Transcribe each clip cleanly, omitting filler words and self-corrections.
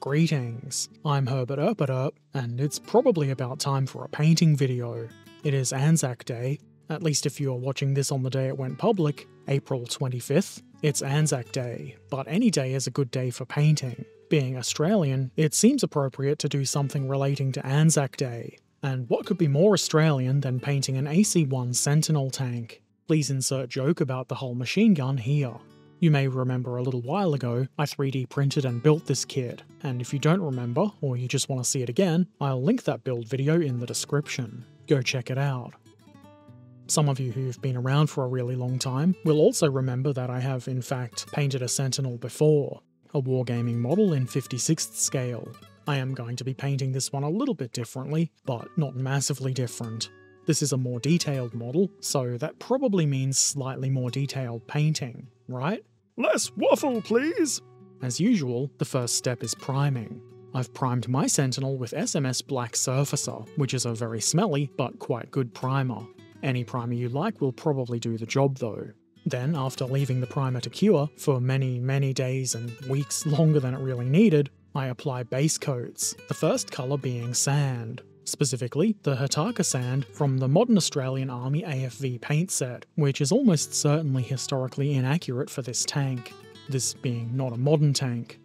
Greetings, I'm Herbert Erperderp, and it's probably about time for a painting video. It is ANZAC Day, at least if you are watching this on the day it went public, April 25th. It's ANZAC Day, but any day is a good day for painting. Being Australian, it seems appropriate to do something relating to ANZAC Day. And what could be more Australian than painting an AC1 Sentinel tank? Please insert joke about the whole machine gun here. You may remember a little while ago, I 3D printed and built this kit, and if you don't remember, or you just want to see it again, I'll link that build video in the description. Go check it out. Some of you who've been around for a really long time will also remember that I have in fact painted a Sentinel before, a wargaming model in 56th scale. I am going to be painting this one a little bit differently, but not massively different. This is a more detailed model, so that probably means slightly more detailed painting, right? Less waffle, please! As usual, the first step is priming. I've primed my Sentinel with SMS Black Surfacer, which is a very smelly but quite good primer. Any primer you like will probably do the job though. Then, after leaving the primer to cure for many days and weeks longer than it really needed, I apply base coats, the first colour being sand. Specifically, the Hataka sand from the Modern Australian Army AFV paint set, which is almost certainly historically inaccurate for this tank, this being not a modern tank.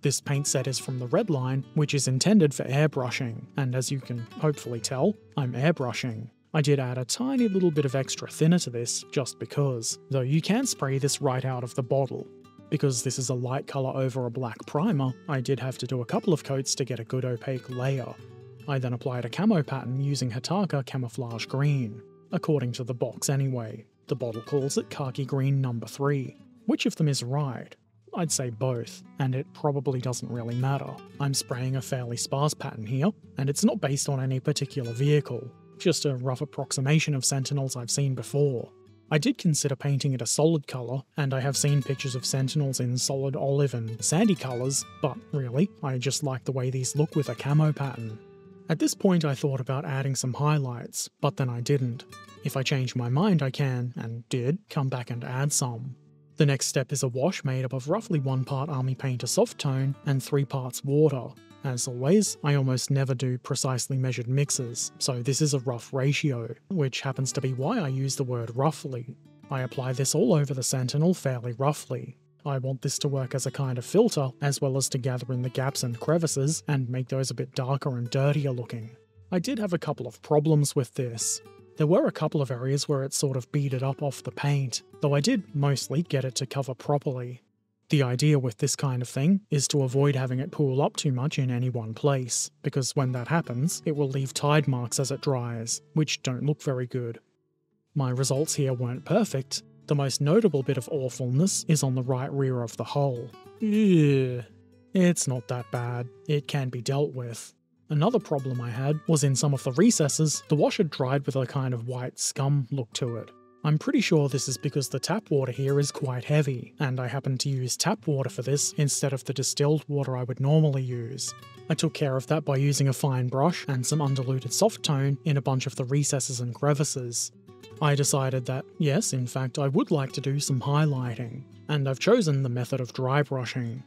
This paint set is from the red line, which is intended for airbrushing, and as you can hopefully tell, I'm airbrushing. I did add a tiny little bit of extra thinner to this, just because, though you can spray this right out of the bottle. Because this is a light colour over a black primer, I did have to do a couple of coats to get a good opaque layer. I then applied a camo pattern using Hataka Camouflage Green, according to the box anyway. The bottle calls it Khaki Green No. 3. Which of them is right? I'd say both, and it probably doesn't really matter. I'm spraying a fairly sparse pattern here, and it's not based on any particular vehicle, just a rough approximation of Sentinels I've seen before. I did consider painting it a solid colour, and I have seen pictures of Sentinels in solid olive and sandy colours, but really, I just like the way these look with a camo pattern. At this point I thought about adding some highlights, but then I didn't. If I change my mind I can, and did, come back and add some. The next step is a wash made up of roughly 1 part Army Painter soft tone and 3 parts water. As always, I almost never do precisely measured mixes, so this is a rough ratio, which happens to be why I use the word roughly. I apply this all over the Sentinel fairly roughly. I want this to work as a kind of filter, as well as to gather in the gaps and crevices and make those a bit darker and dirtier looking. I did have a couple of problems with this. There were a couple of areas where it sort of beaded up off the paint, though I did mostly get it to cover properly. The idea with this kind of thing is to avoid having it pool up too much in any one place, because when that happens, it will leave tide marks as it dries, which don't look very good. My results here weren't perfect. The most notable bit of awfulness is on the right rear of the hull. Ugh. It's not that bad, it can be dealt with. Another problem I had was in some of the recesses, the wash had dried with a kind of white scum look to it. I'm pretty sure this is because the tap water here is quite heavy, and I happened to use tap water for this instead of the distilled water I would normally use. I took care of that by using a fine brush and some undiluted soft tone in a bunch of the recesses and crevices. I decided that, yes, in fact, I would like to do some highlighting, and I've chosen the method of dry brushing.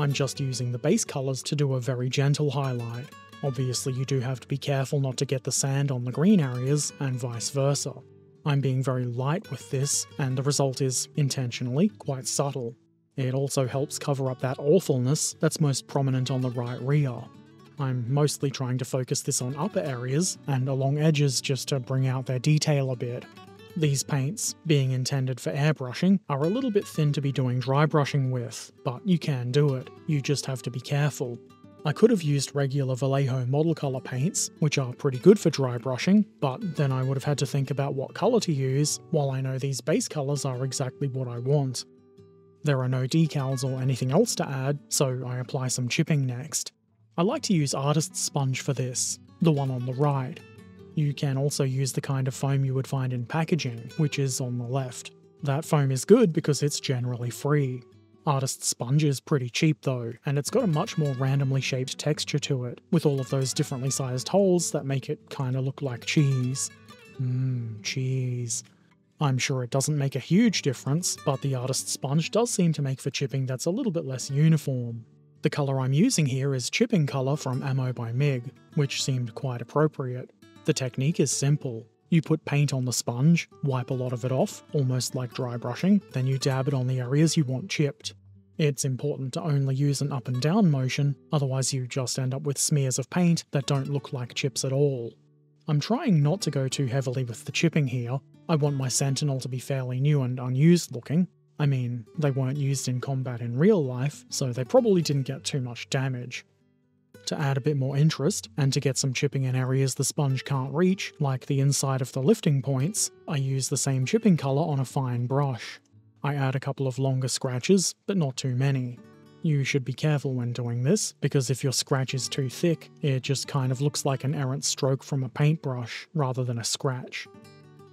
I'm just using the base colours to do a very gentle highlight. Obviously you do have to be careful not to get the sand on the green areas, and vice versa. I'm being very light with this, and the result is, intentionally, quite subtle. It also helps cover up that awfulness that's most prominent on the right rear. I'm mostly trying to focus this on upper areas and along edges just to bring out their detail a bit. These paints, being intended for airbrushing, are a little bit thin to be doing dry brushing with, but you can do it, you just have to be careful. I could have used regular Vallejo Model Colour paints, which are pretty good for dry brushing, but then I would have had to think about what colour to use, while I know these base colours are exactly what I want. There are no decals or anything else to add, so I apply some chipping next. I like to use artist's sponge for this, the one on the right. You can also use the kind of foam you would find in packaging, which is on the left. That foam is good because it's generally free. Artist's sponge is pretty cheap though, and it's got a much more randomly shaped texture to it, with all of those differently sized holes that make it kinda look like cheese. Cheese. I'm sure it doesn't make a huge difference, but the artist's sponge does seem to make for chipping that's a little bit less uniform. The colour I'm using here is chipping colour from Ammo by Mig, which seemed quite appropriate. The technique is simple. You put paint on the sponge, wipe a lot of it off, almost like dry brushing, then you dab it on the areas you want chipped. It's important to only use an up and down motion, otherwise you just end up with smears of paint that don't look like chips at all. I'm trying not to go too heavily with the chipping here. I want my Sentinel to be fairly new and unused looking. I mean, they weren't used in combat in real life, so they probably didn't get too much damage. To add a bit more interest, and to get some chipping in areas the sponge can't reach, like the inside of the lifting points, I use the same chipping colour on a fine brush. I add a couple of longer scratches, but not too many. You should be careful when doing this, because if your scratch is too thick, it just kind of looks like an errant stroke from a paintbrush, rather than a scratch.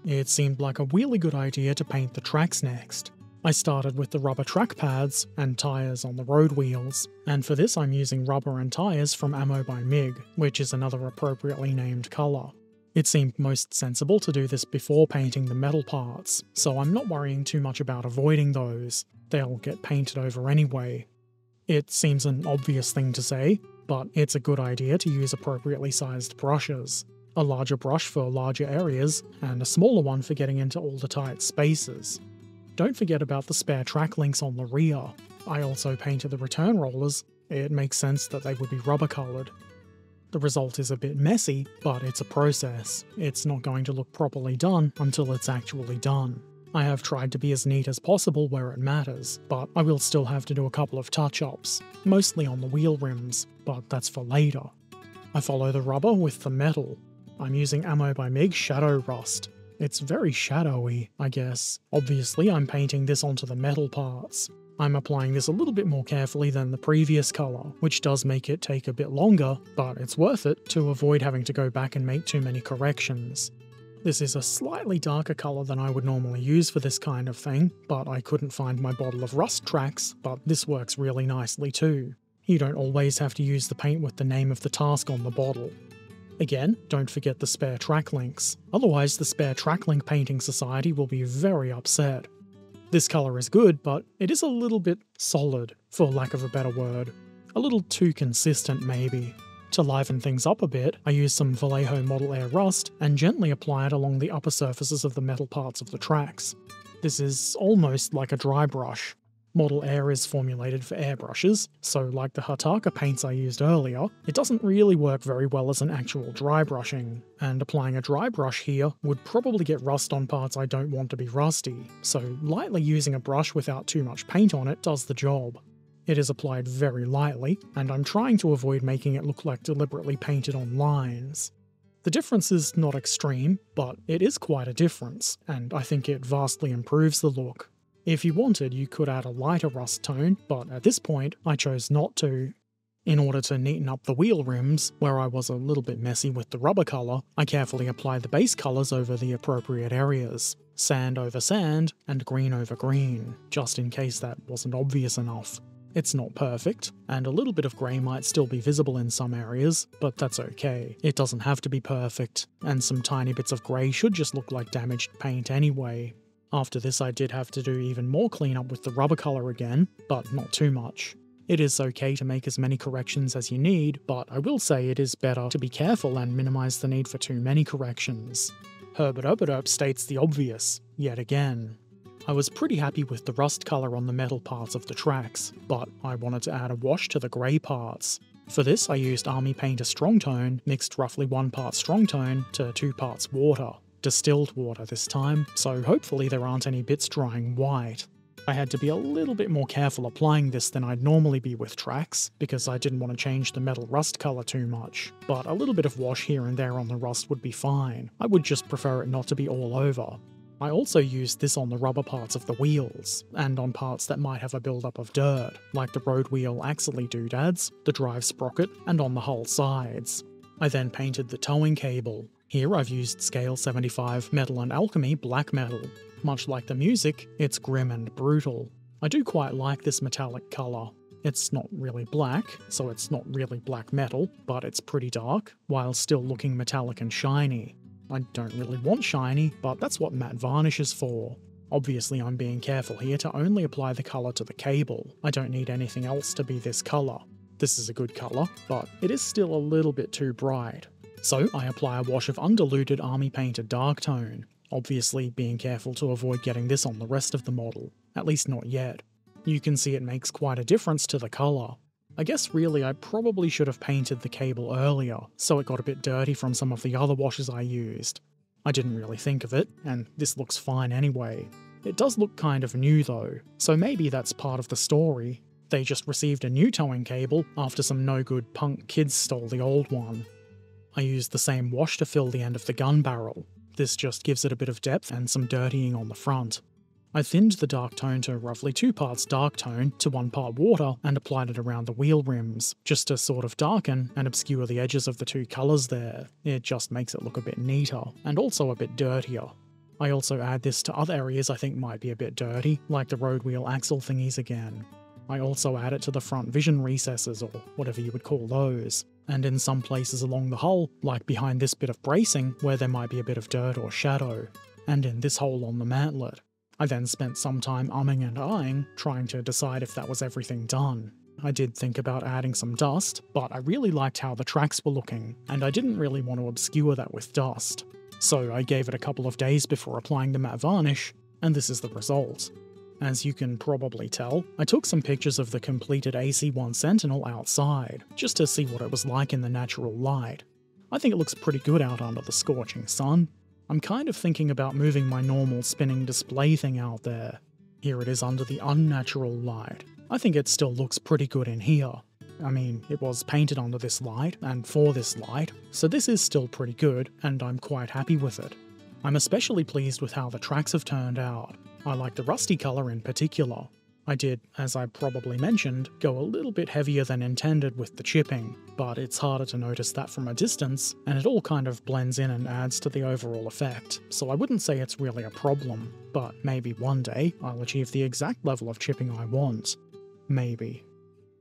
It seemed like a really good idea to paint the tracks next. I started with the rubber track pads and tyres on the road wheels, and for this I'm using rubber and tyres from Ammo by Mig, which is another appropriately named colour. It seemed most sensible to do this before painting the metal parts, so I'm not worrying too much about avoiding those. They'll get painted over anyway. It seems an obvious thing to say, but it's a good idea to use appropriately sized brushes. A larger brush for larger areas, and a smaller one for getting into all the tight spaces. Don't forget about the spare track links on the rear. I also painted the return rollers. It makes sense that they would be rubber coloured. The result is a bit messy, but it's a process. It's not going to look properly done until it's actually done. I have tried to be as neat as possible where it matters, but I will still have to do a couple of touch-ups, mostly on the wheel rims, but that's for later. I follow the rubber with the metal. I'm using Ammo by Mig Shadow Rust. It's very shadowy, I guess. Obviously, I'm painting this onto the metal parts. I'm applying this a little bit more carefully than the previous colour, which does make it take a bit longer, but it's worth it to avoid having to go back and make too many corrections. This is a slightly darker colour than I would normally use for this kind of thing, but I couldn't find my bottle of rust tracks, but this works really nicely too. You don't always have to use the paint with the name of the task on the bottle. Again, don't forget the spare track links, otherwise the Spare Track Link Painting Society will be very upset. This colour is good, but it is a little bit solid, for lack of a better word. A little too consistent maybe. To liven things up a bit, I use some Vallejo Model Air rust and gently apply it along the upper surfaces of the metal parts of the tracks. This is almost like a dry brush. Model Air is formulated for airbrushes, so like the Hataka paints I used earlier, it doesn't really work very well as an actual dry brushing, and applying a dry brush here would probably get rust on parts I don't want to be rusty, so lightly using a brush without too much paint on it does the job. It is applied very lightly, and I'm trying to avoid making it look like deliberately painted on lines. The difference is not extreme, but it is quite a difference, and I think it vastly improves the look. If you wanted, you could add a lighter rust tone, but at this point, I chose not to. In order to neaten up the wheel rims, where I was a little bit messy with the rubber colour, I carefully applied the base colours over the appropriate areas. Sand over sand, and green over green, just in case that wasn't obvious enough. It's not perfect, and a little bit of grey might still be visible in some areas, but that's okay. It doesn't have to be perfect, and some tiny bits of grey should just look like damaged paint anyway. After this I did have to do even more cleanup with the rubber colour again, but not too much. It is okay to make as many corrections as you need, but I will say it is better to be careful and minimise the need for too many corrections. Herberderp states the obvious, yet again. I was pretty happy with the rust colour on the metal parts of the tracks, but I wanted to add a wash to the grey parts. For this I used Army Painter Strong Tone, mixed roughly 1 part Strong Tone to 2 parts water. Distilled water this time, so hopefully there aren't any bits drying white. I had to be a little bit more careful applying this than I'd normally be with tracks, because I didn't want to change the metal rust colour too much, but a little bit of wash here and there on the rust would be fine. I would just prefer it not to be all over. I also used this on the rubber parts of the wheels, and on parts that might have a build-up of dirt, like the road wheel axle doodads, the drive sprocket, and on the hull sides. I then painted the towing cable. Here I've used Scale 75 Metal and Alchemy Black Metal. Much like the music, it's grim and brutal. I do quite like this metallic colour. It's not really black, so it's not really black metal, but it's pretty dark, while still looking metallic and shiny. I don't really want shiny, but that's what matte varnish is for. Obviously I'm being careful here to only apply the colour to the cable. I don't need anything else to be this colour. This is a good colour, but it is still a little bit too bright. So I apply a wash of undiluted army painted dark tone, obviously being careful to avoid getting this on the rest of the model, at least not yet. You can see it makes quite a difference to the colour. I guess really I probably should have painted the cable earlier, so it got a bit dirty from some of the other washes I used. I didn't really think of it, and this looks fine anyway. It does look kind of new though, so maybe that's part of the story. They just received a new towing cable after some no-good punk kids stole the old one. I used the same wash to fill the end of the gun barrel. This just gives it a bit of depth and some dirtying on the front. I thinned the dark tone to roughly 2 parts dark tone to 1 part water and applied it around the wheel rims, just to sort of darken and obscure the edges of the 2 colours there. It just makes it look a bit neater, and also a bit dirtier. I also add this to other areas I think might be a bit dirty, like the road wheel axle thingies again. I also add it to the front vision recesses, or whatever you would call those, and in some places along the hull, like behind this bit of bracing where there might be a bit of dirt or shadow, and in this hole on the mantlet. I then spent some time umming and ahhing, trying to decide if that was everything done. I did think about adding some dust, but I really liked how the tracks were looking, and I didn't really want to obscure that with dust. So I gave it a couple of days before applying the matte varnish, and this is the result. As you can probably tell, I took some pictures of the completed AC1 Sentinel outside, just to see what it was like in the natural light. I think it looks pretty good out under the scorching sun. I'm kind of thinking about moving my normal spinning display thing out there. Here it is under the unnatural light. I think it still looks pretty good in here. I mean, it was painted under this light, and for this light, so this is still pretty good, and I'm quite happy with it. I'm especially pleased with how the tracks have turned out. I like the rusty colour in particular. I did, as I probably mentioned, go a little bit heavier than intended with the chipping, but it's harder to notice that from a distance, and it all kind of blends in and adds to the overall effect, so I wouldn't say it's really a problem, but maybe one day I'll achieve the exact level of chipping I want. Maybe.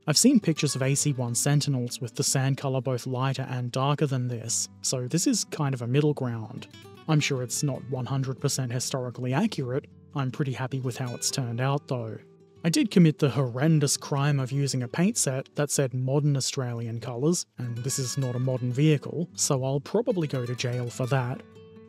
I've seen pictures of AC1 Sentinels with the sand colour both lighter and darker than this, so this is kind of a middle ground. I'm sure it's not 100% historically accurate. I'm pretty happy with how it's turned out though. I did commit the horrendous crime of using a paint set that said modern Australian colours, and this is not a modern vehicle, so I'll probably go to jail for that.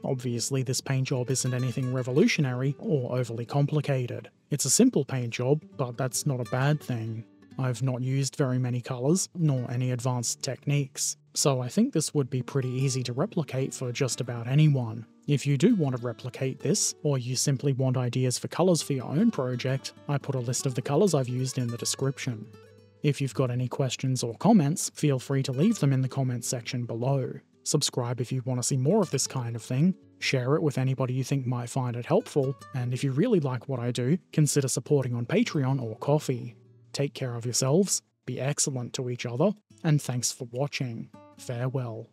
Obviously this paint job isn't anything revolutionary or overly complicated. It's a simple paint job, but that's not a bad thing. I've not used very many colours, nor any advanced techniques, so I think this would be pretty easy to replicate for just about anyone. If you do want to replicate this, or you simply want ideas for colours for your own project, I put a list of the colours I've used in the description. If you've got any questions or comments, feel free to leave them in the comments section below. Subscribe if you want to see more of this kind of thing, share it with anybody you think might find it helpful, and if you really like what I do, consider supporting on Patreon or Ko-fi. Take care of yourselves, be excellent to each other, and thanks for watching. Farewell.